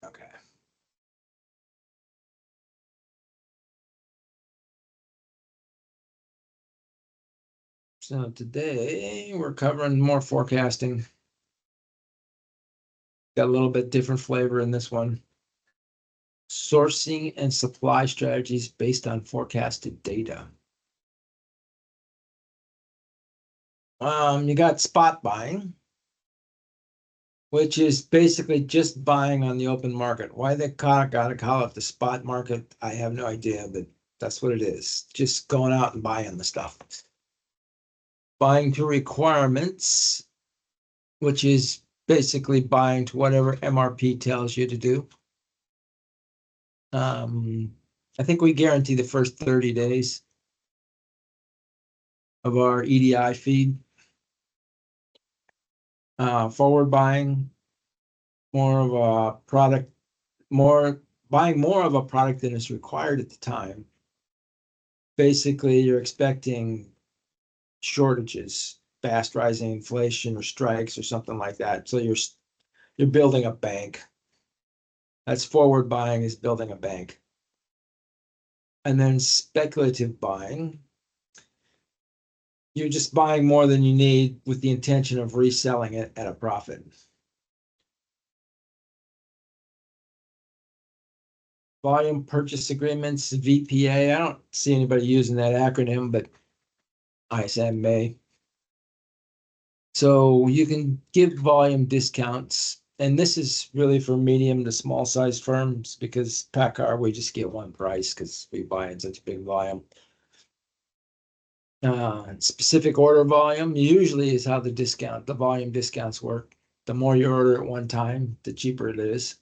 Okay. So today we're covering more forecasting. Got a little bit different flavor in this one. Sourcing and supply strategies based on forecasted data. You got spot buying, which is basically just buying on the open market. Why they gotta call it the spot market, I have no idea, but that's what it is. Just going out and buying the stuff. Buying to requirements, which is basically buying to whatever MRP tells you to do. I think we guarantee the first 30 days of our EDI feed. Forward buying, more of a product, buying more of a product than is required at the time. Basically, you're expecting shortages, fast rising inflation or strikes or something like that. So you're building a bank. That's forward buying, is building a bank. And then speculative buying, you're just buying more than you need with the intention of reselling it at a profit. Volume purchase agreements, VPA. I don't see anybody using that acronym, but ISM may. So you can give volume discounts, and this is really for medium to small size firms, because PACCAR, we just get one price because we buy in such a big volume. Specific order volume usually is how the volume discounts work. The more you order at one time, the cheaper it is.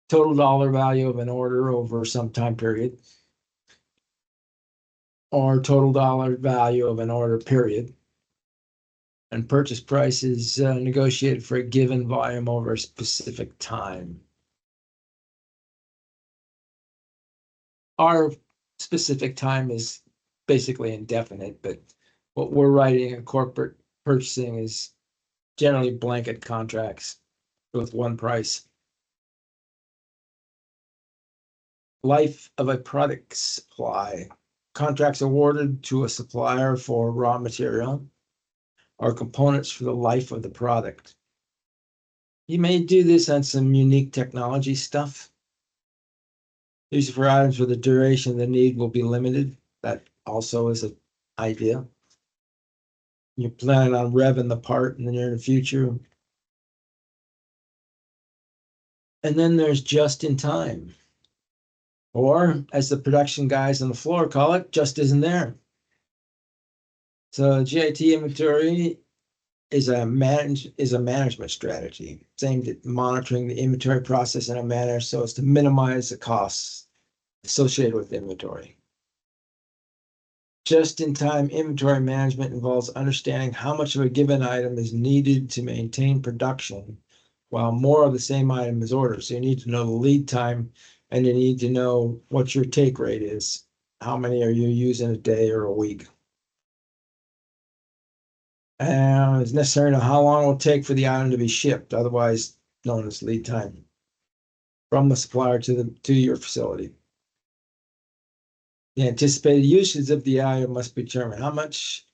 Total dollar value of an order over some time period, or total dollar value of an order period. And purchase price is negotiated for a given volume over a specific time. Our specific time is basically indefinite, but what we're writing in corporate purchasing is generally blanket contracts with one price. Life of a product supply. Contracts awarded to a supplier for raw material or components for the life of the product. You may do this on some unique technology stuff. Usually for items where the duration of the need will be limited. That also is an idea. You're planning on revving the part in the near future. And then there's just in time. Or, as the production guys on the floor call it, just isn't there. So GIT inventory is a management strategy. It's aimed at monitoring the inventory process in a manner so as to minimize the costs associated with inventory. Just-in-time inventory management involves understanding how much of a given item is needed to maintain production while more of the same item is ordered. So you need to know the lead time, and you need to know what your take rate is. How many are you using a day or a week? And it's necessary to know how long it will take for the item to be shipped, otherwise known as lead time, from the supplier to your facility. The anticipated usage of the item must be determined. How much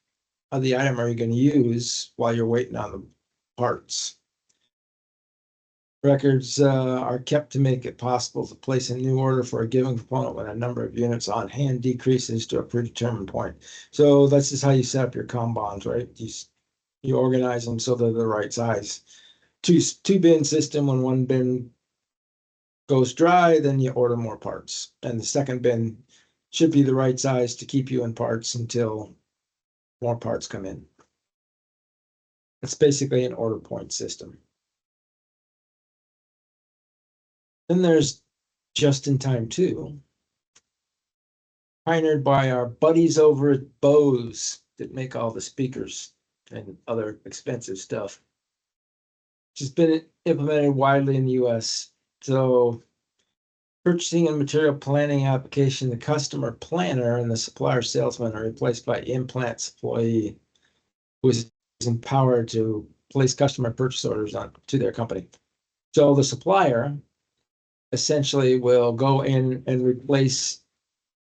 of the item are you going to use while you're waiting on the parts? Records are kept to make it possible to place a new order for a given component when a number of units on hand decreases to a predetermined point. So that's just how you set up your Kanbans, right? You organize them so they're the right size. Two bin system. When one bin goes dry, then you order more parts, and the second bin should be the right size to keep you in parts until more parts come in. It's basically an order point system. Then there's just in time too, pioneered by our buddies over at Bose that make all the speakers and other expensive stuff, which has been implemented widely in the US. So purchasing and material planning application, the customer planner and the supplier salesman are replaced by in-plant employee who is empowered to place customer purchase orders to their company. So the supplier essentially will go in and replace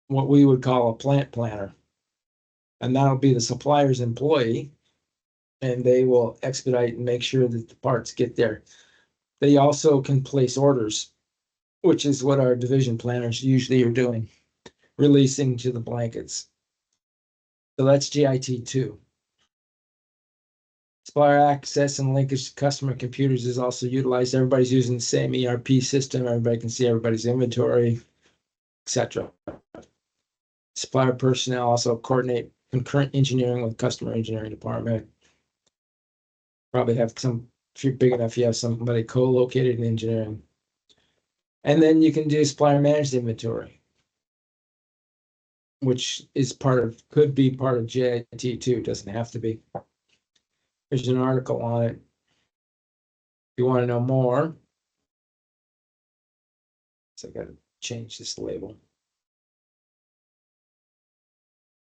what we would call a plant planner. And that'll be the supplier's employee, and they will expedite and make sure that the parts get there. They also can place orders, which is what our division planners usually are doing, releasing to the blankets. So that's GIT2. Supplier access and linkage to customer computers is also utilized. Everybody's using the same ERP system. Everybody can see everybody's inventory, etc. Supplier personnel also coordinate concurrent engineering with customer engineering department. Probably have some, if you're big enough, you have somebody co-located in engineering. And then you can do supplier managed inventory, which is could be part of JIT2, doesn't have to be. There's an article on it. If you want to know more. So I got to change this label.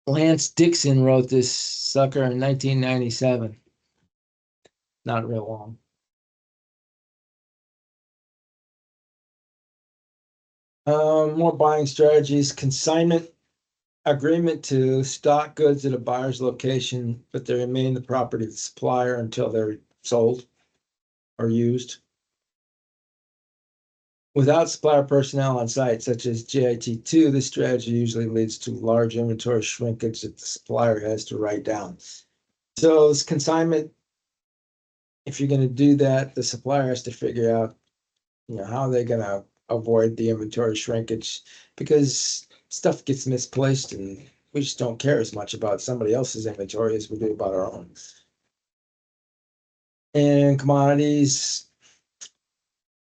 Lance Dixon wrote this sucker in 1997. Not real long. More buying strategies. Consignment agreement to stock goods at a buyer's location, but they remain the property of the supplier until they're sold or used. Without supplier personnel on site, such as JIT2, this strategy usually leads to large inventory shrinkage that the supplier has to write down. So this consignment, if you're going to do that, the supplier has to figure out, how they're going to avoid the inventory shrinkage, because stuff gets misplaced and we just don't care as much about somebody else's inventory as we do about our own. And commodities.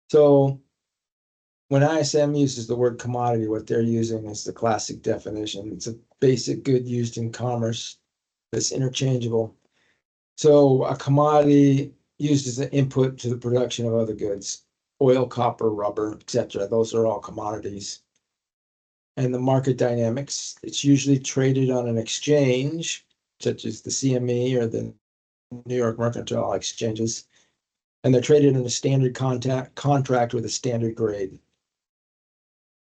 So when ISM uses the word commodity, what they're using is the classic definition. It's a basic good used in commerce that's interchangeable. So a commodity used as an input to the production of other goods, oil, copper, rubber, etc. Those are all commodities. And the market dynamics, it's usually traded on an exchange, such as the CME or the New York Mercantile Exchanges, and they're traded in a standard contract with a standard grade.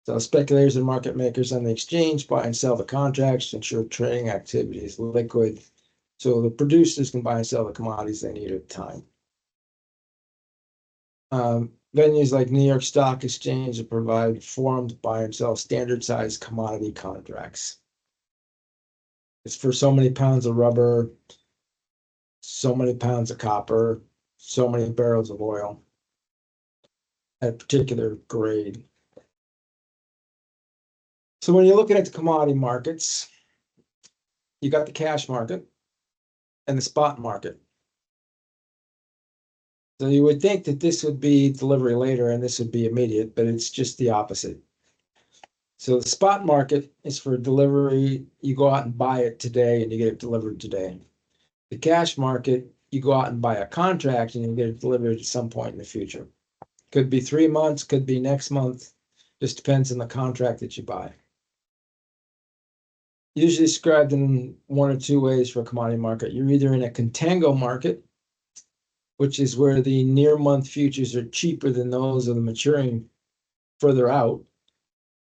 So speculators and market makers on the exchange buy and sell the contracts to ensure trading activity is liquid. So the producers can buy and sell the commodities they need at the time. Venues like New York Stock Exchange provide forum to buy and sell standard size commodity contracts. It's for so many pounds of rubber, so many pounds of copper, so many barrels of oil at a particular grade. So when you're looking at the commodity markets, you got the cash market and the spot market. So you would think that this would be delivery later and this would be immediate, but it's just the opposite. So the spot market is for delivery. You go out and buy it today and you get it delivered today. The cash market, you go out and buy a contract and you get it delivered at some point in the future. Could be 3 months, could be next month. Just depends on the contract that you buy. Usually described in one or two ways for a commodity market. You're either in a contango market, which is where the near month futures are cheaper than those of the maturing further out.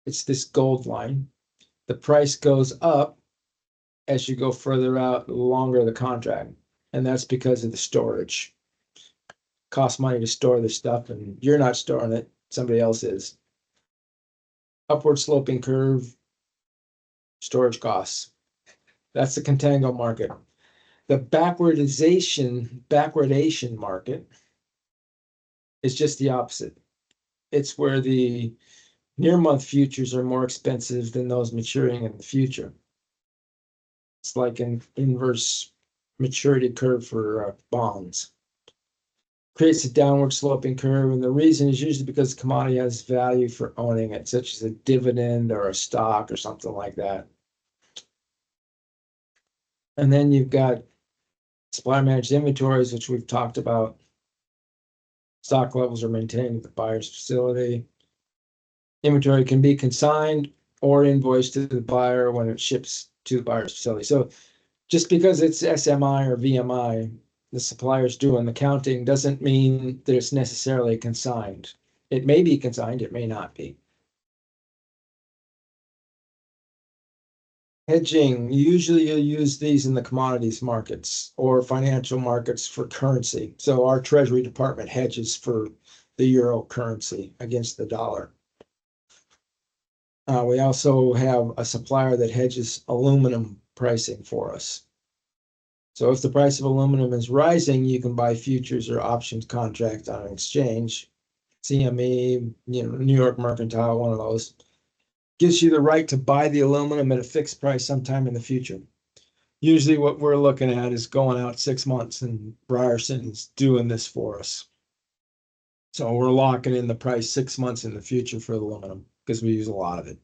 It's this gold line. The price goes up as you go further out, the longer the contract. And that's because of the storage. Costs money to store the stuff, and you're not storing it, somebody else is. Upward sloping curve, storage costs. That's the contango market. The backwardation market is just the opposite. It's where the near month futures are more expensive than those maturing in the future. It's like an inverse maturity curve for bonds. Creates a downward sloping curve, and the reason is usually because the commodity has value for owning it, such as a dividend or a stock or something like that. And then you've got supplier managed inventories, which we've talked about. Stock levels are maintained at the buyer's facility. Inventory can be consigned or invoiced to the buyer when it ships to the buyer's facility. So just because it's SMI or VMI, the supplier's doing the counting doesn't mean that it's necessarily consigned. It may be consigned, it may not be. Hedging, usually you'll use these in the commodities markets or financial markets for currency. So our Treasury Department hedges for the euro currency against the dollar. We also have a supplier that hedges aluminum pricing for us. So if the price of aluminum is rising, you can buy futures or options contract on an exchange. CME, New York Mercantile, one of those. Gives you the right to buy the aluminum at a fixed price sometime in the future. Usually what we're looking at is going out 6 months, and Bryerson's doing this for us. So we're locking in the price 6 months in the future for aluminum because we use a lot of it.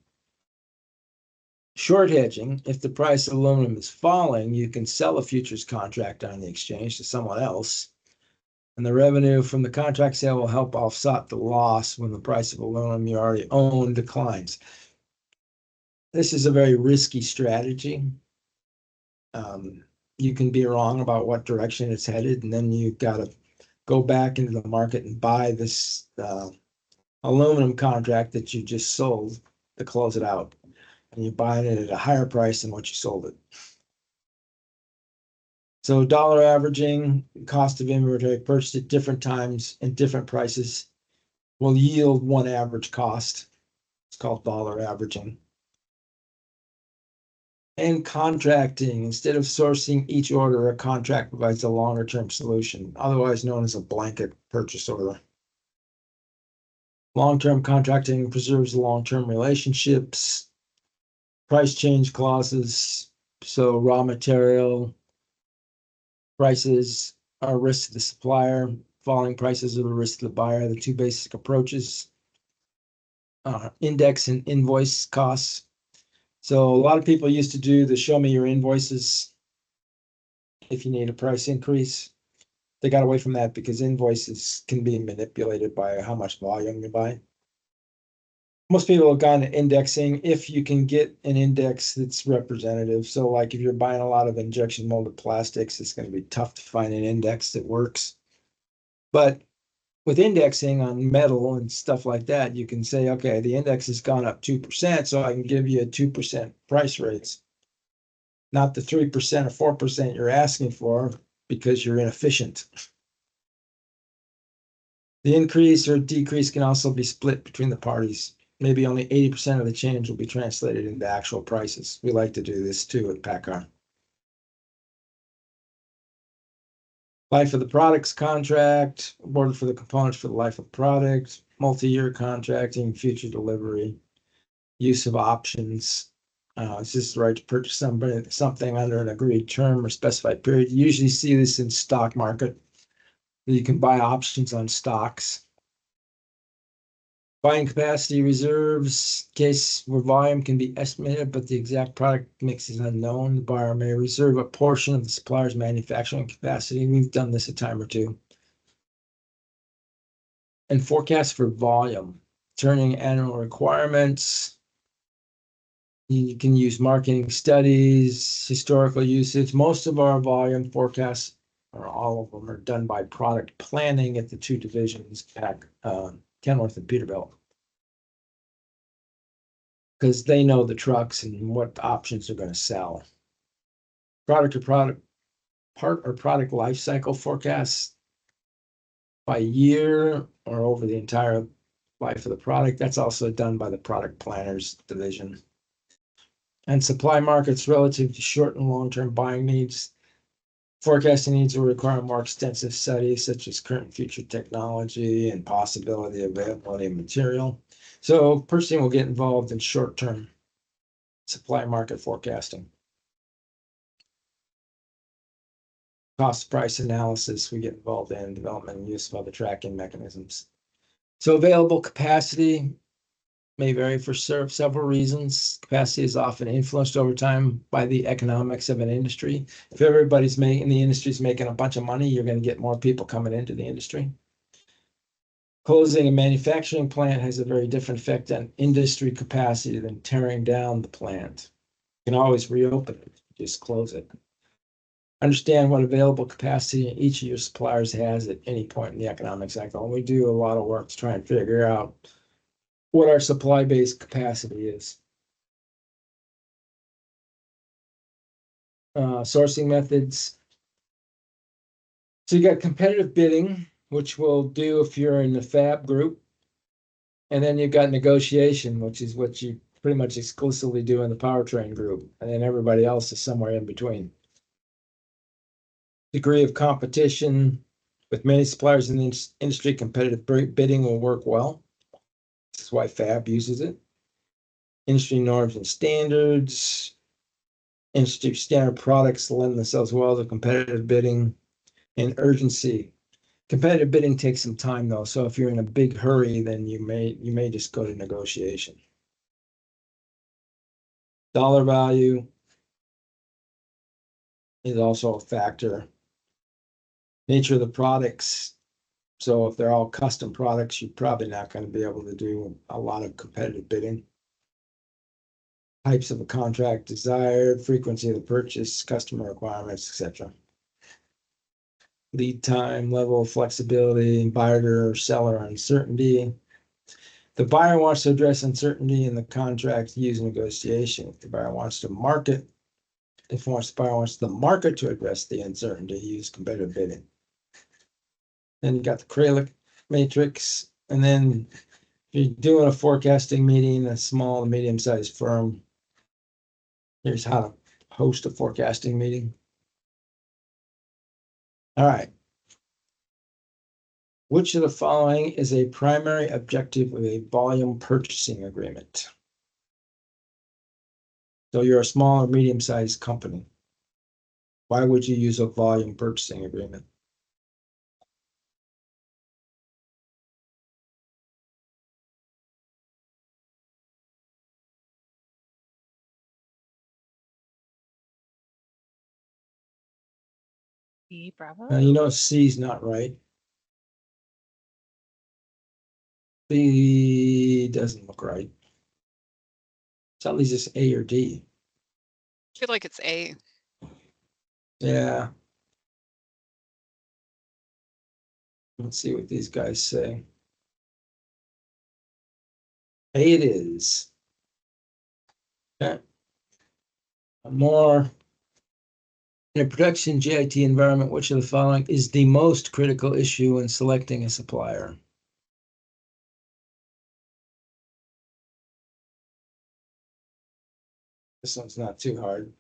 Short hedging, if the price of aluminum is falling, you can sell a futures contract on the exchange to someone else, and the revenue from the contract sale will help offset the loss when the price of aluminum you already own declines. This is a very risky strategy. You can be wrong about what direction it's headed, and then you've got to go back into the market and buy this aluminum contract that you just sold to close it out. And you're buying it at a higher price than what you sold it. So dollar averaging, cost of inventory purchased at different times and different prices will yield one average cost. It's called dollar averaging. And contracting, instead of sourcing each order, a contract provides a longer term solution, otherwise known as a blanket purchase order. Long-term contracting preserves long-term relationships. Price change clauses, so raw material prices are a risk to the supplier, falling prices are the risk to the buyer, the two basic approaches. Index and invoice costs. So a lot of people used to do the show me your invoices if you need a price increase. They got away from that because invoices can be manipulated by how much volume you buy. Most people have gone to indexing if you can get an index that's representative. So like if you're buying a lot of injection molded plastics, it's going to be tough to find an index that works. But with indexing on metal and stuff like that, you can say, okay, the index has gone up 2%, so I can give you a 2% price raise. Not the 3% or 4% you're asking for because you're inefficient. The increase or decrease can also be split between the parties. Maybe only 80% of the change will be translated into actual prices. We like to do this too at PACCAR. Life of the products contract, awarded for the components for the life of the product, multi-year contracting, future delivery, use of options. It's just the right to purchase something under an agreed term or specified period. You usually see this in stock market. You can buy options on stocks. Buying capacity reserves, case where volume can be estimated, but the exact product mix is unknown. The buyer may reserve a portion of the supplier's manufacturing capacity. We've done this a time or two. And forecast for volume, turning annual requirements. You can use marketing studies, historical usage. Most of our volume forecasts, or all of them, are done by product planning at the two divisions, Kenworth and Peterbilt, because they know the trucks and what options they're going to sell. Product life cycle forecasts by year or over the entire life of the product. That's also done by the product planners division. And supply markets relative to short and long-term buying needs. Forecasting needs will require more extensive studies such as current future technology and possibility of availability of material. So purchasing will get involved in short-term supply market forecasting. Cost price analysis we get involved in, development and use of other tracking mechanisms. So available capacity may vary for several reasons. Capacity is often influenced over time by the economics of an industry. If everybody's making, the industry's making a bunch of money, you're going to get more people coming into the industry. Closing a manufacturing plant has a very different effect on industry capacity than tearing down the plant. You can always reopen it, just close it. Understand what available capacity each of your suppliers has at any point in the economic cycle. And we do a lot of work to try and figure out what our supply-based capacity is. Sourcing methods. So you got competitive bidding, which we'll do if you're in the fab group. And then you've got negotiation, which is what you pretty much exclusively do in the powertrain group. And then everybody else is somewhere in between. Degree of competition with many suppliers in the industry, competitive bidding will work well. This is why fab uses it. Industry norms and standards. Industry standard products lend themselves well to competitive bidding. And urgency. Competitive bidding takes some time though, so if you're in a big hurry, then you may just go to negotiation. Dollar value is also a factor. Nature of the products. So if they're all custom products, you're probably not going to be able to do a lot of competitive bidding. Types of a contract desired, frequency of the purchase, customer requirements, etc. Lead time, level of flexibility, buyer or seller uncertainty. The buyer wants to address uncertainty in the contract, use negotiation. If the buyer wants to market, if the buyer wants the market to address the uncertainty, use competitive bidding. Then you got the Kralik matrix, and then if you're doing a forecasting meeting, a small to medium-sized firm, here's how to host a forecasting meeting. All right. Which of the following is a primary objective of a volume purchasing agreement? So you're a small or medium-sized company. Why would you use a volume purchasing agreement? Bravo. You know, C is not right. B doesn't look right. So at least it's A or D. I feel like it's A. Yeah. Let's see what these guys say. A it is. Okay. More. In a production JIT environment, which of the following is the most critical issue when selecting a supplier? This one's not too hard.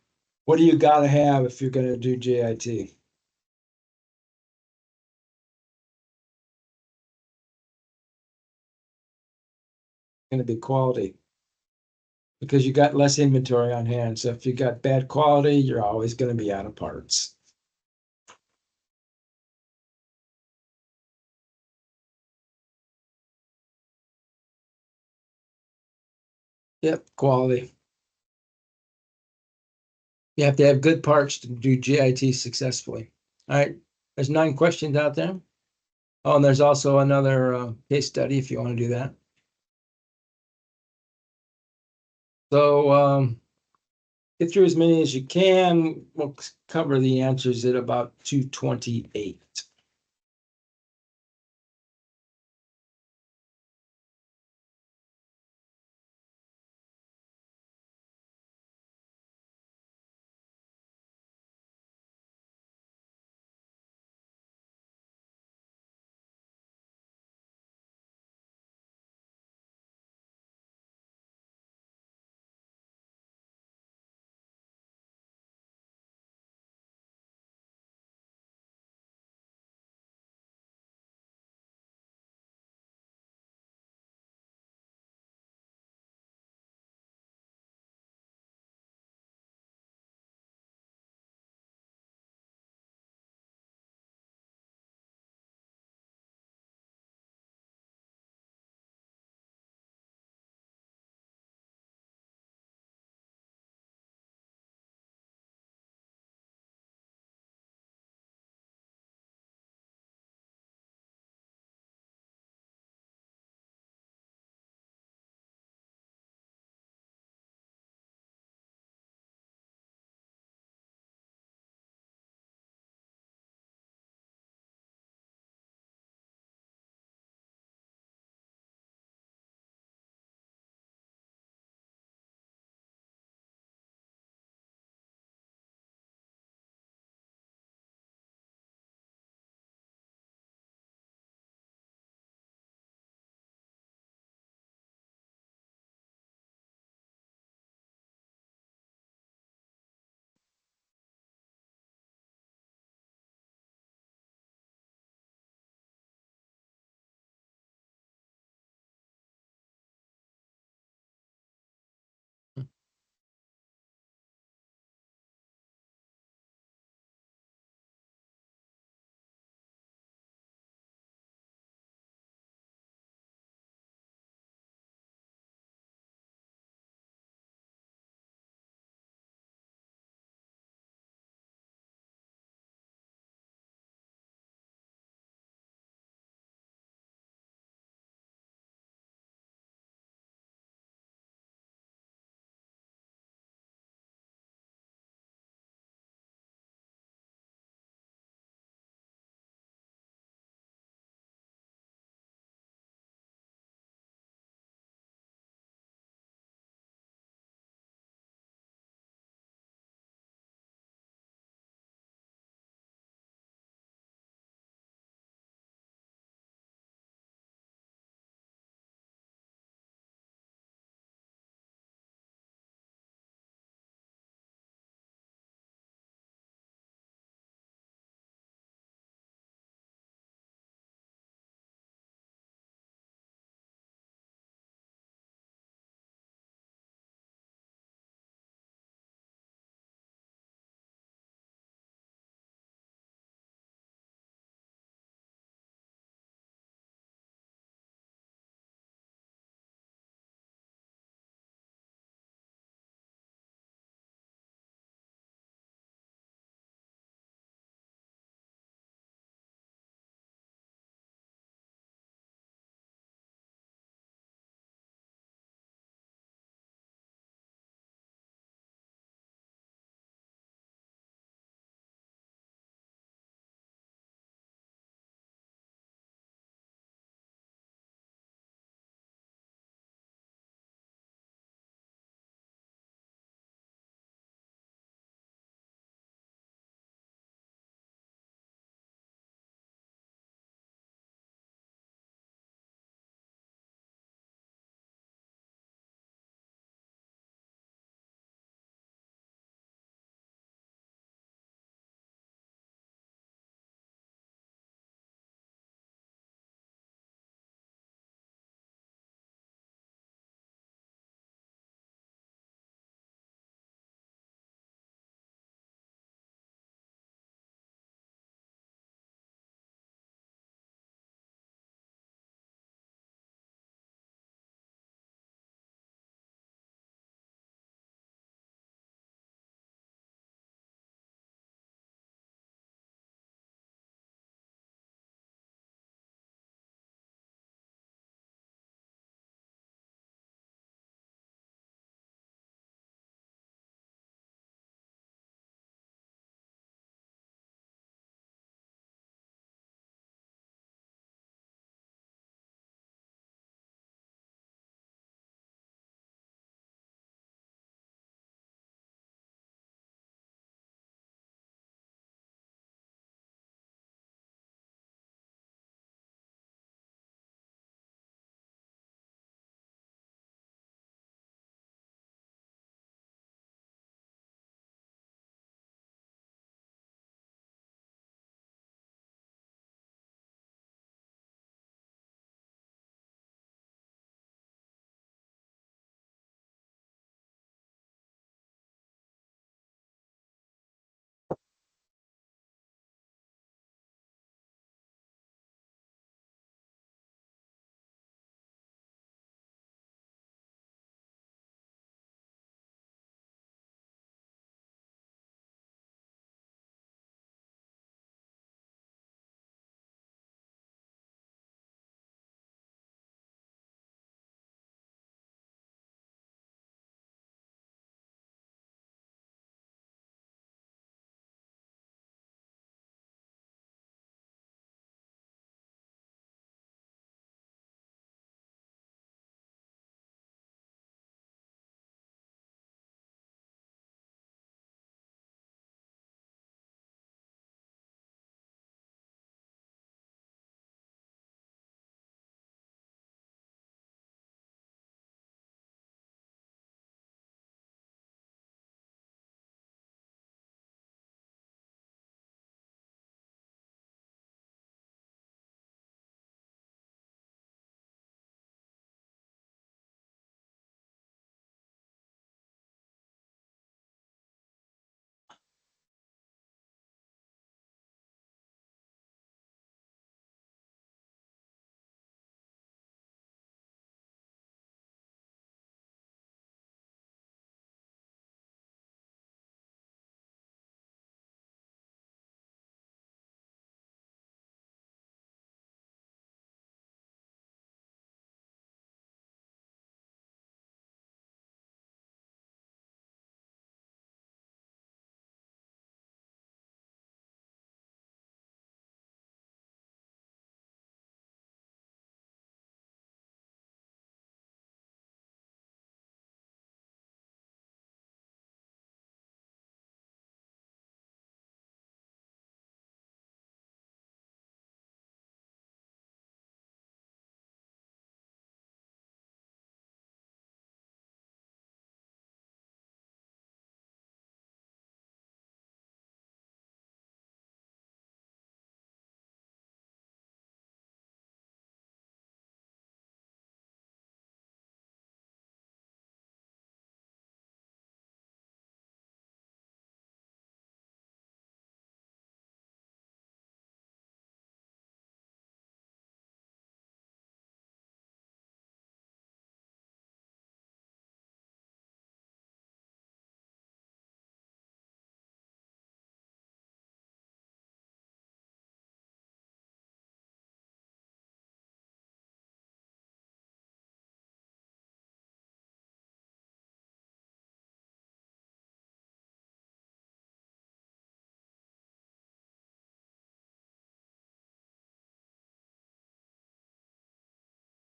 What do you got to have if you're going to do JIT? Going to be quality, because you got less inventory on hand. So if you got bad quality, you're always going to be out of parts. Yep, quality. You have to have good parts to do JIT successfully. All right, there's 9 questions out there. Oh, and there's also another case study if you want to do that. So get through as many as you can. We'll cover the answers at about 2:28.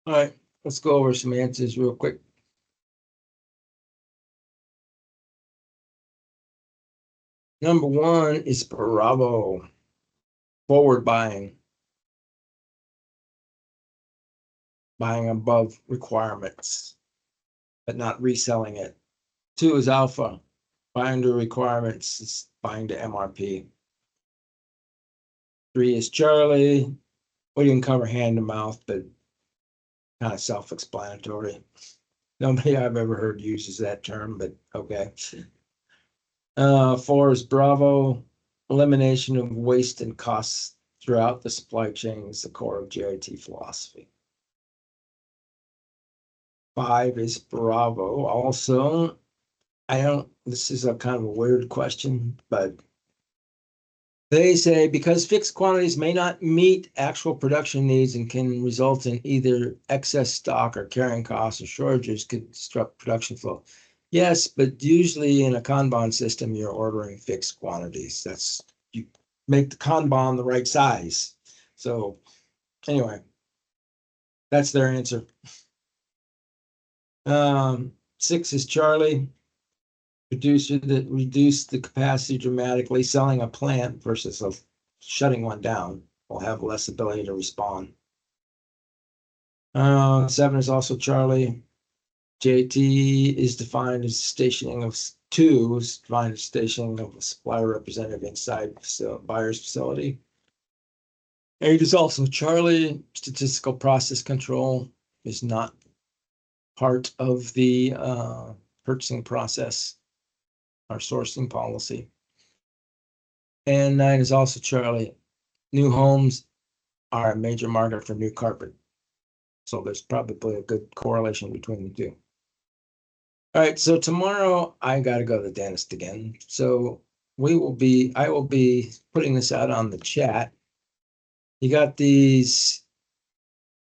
All right, let's go over some answers real quick. Number one is Bravo. Forward buying. Buying above requirements, but not reselling it. Two is Alpha. Buying to requirements, is buying to MRP. Three is Charlie. We didn't cover hand to mouth, but kind of self-explanatory. Nobody I've ever heard uses that term, but okay. Four is Bravo. Elimination of waste and costs throughout the supply chain is the core of JIT philosophy. Five is Bravo. Also, this is a kind of a weird question, but they say because fixed quantities may not meet actual production needs and can result in either excess stock or carrying costs or shortages could disrupt production flow. Yes, but usually in a Kanban system, you're ordering fixed quantities. You make the Kanban the right size. So anyway, that's their answer. Six is Charlie. Producer that reduced the capacity dramatically, selling a plant versus shutting one down will have less ability to respond. Seven is also Charlie. JT is defined as stationing of two, is defined as stationing of a supplier representative inside buyer's facility. Eight is also Charlie. Statistical process control is not part of the purchasing process. Our sourcing policy. And nine is also Charlie. New homes are a major market for new carpet. So there's probably a good correlation between the two. All right, so tomorrow I gotta go to the dentist again. So I will be putting this out on the chat. You got these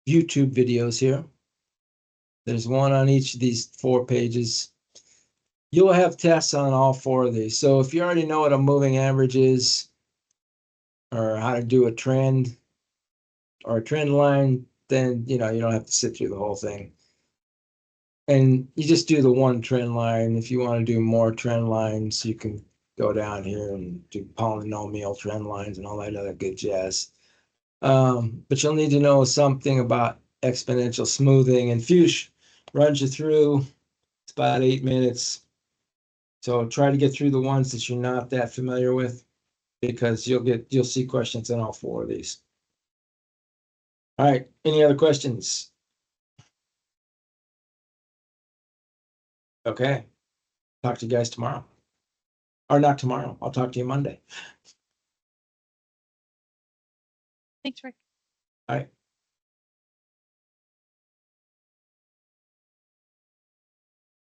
YouTube videos here. There's one on each of these 4 pages. You'll have tests on all 4 of these. So if you already know what a moving average is, or how to do a trend or a trend line, then you don't have to sit through the whole thing. And you just do the one trend line. If you want to do more trend lines, you can go down here and do polynomial trend lines and all that other good jazz. But you'll need to know something about exponential smoothing, and Fuchs runs you through. It's about 8 minutes. So try to get through the ones that you're not that familiar with, because you'll see questions in all 4 of these. All right, any other questions? Okay, talk to you guys tomorrow. Or not tomorrow, I'll talk to you Monday. Thanks, Rick. All right.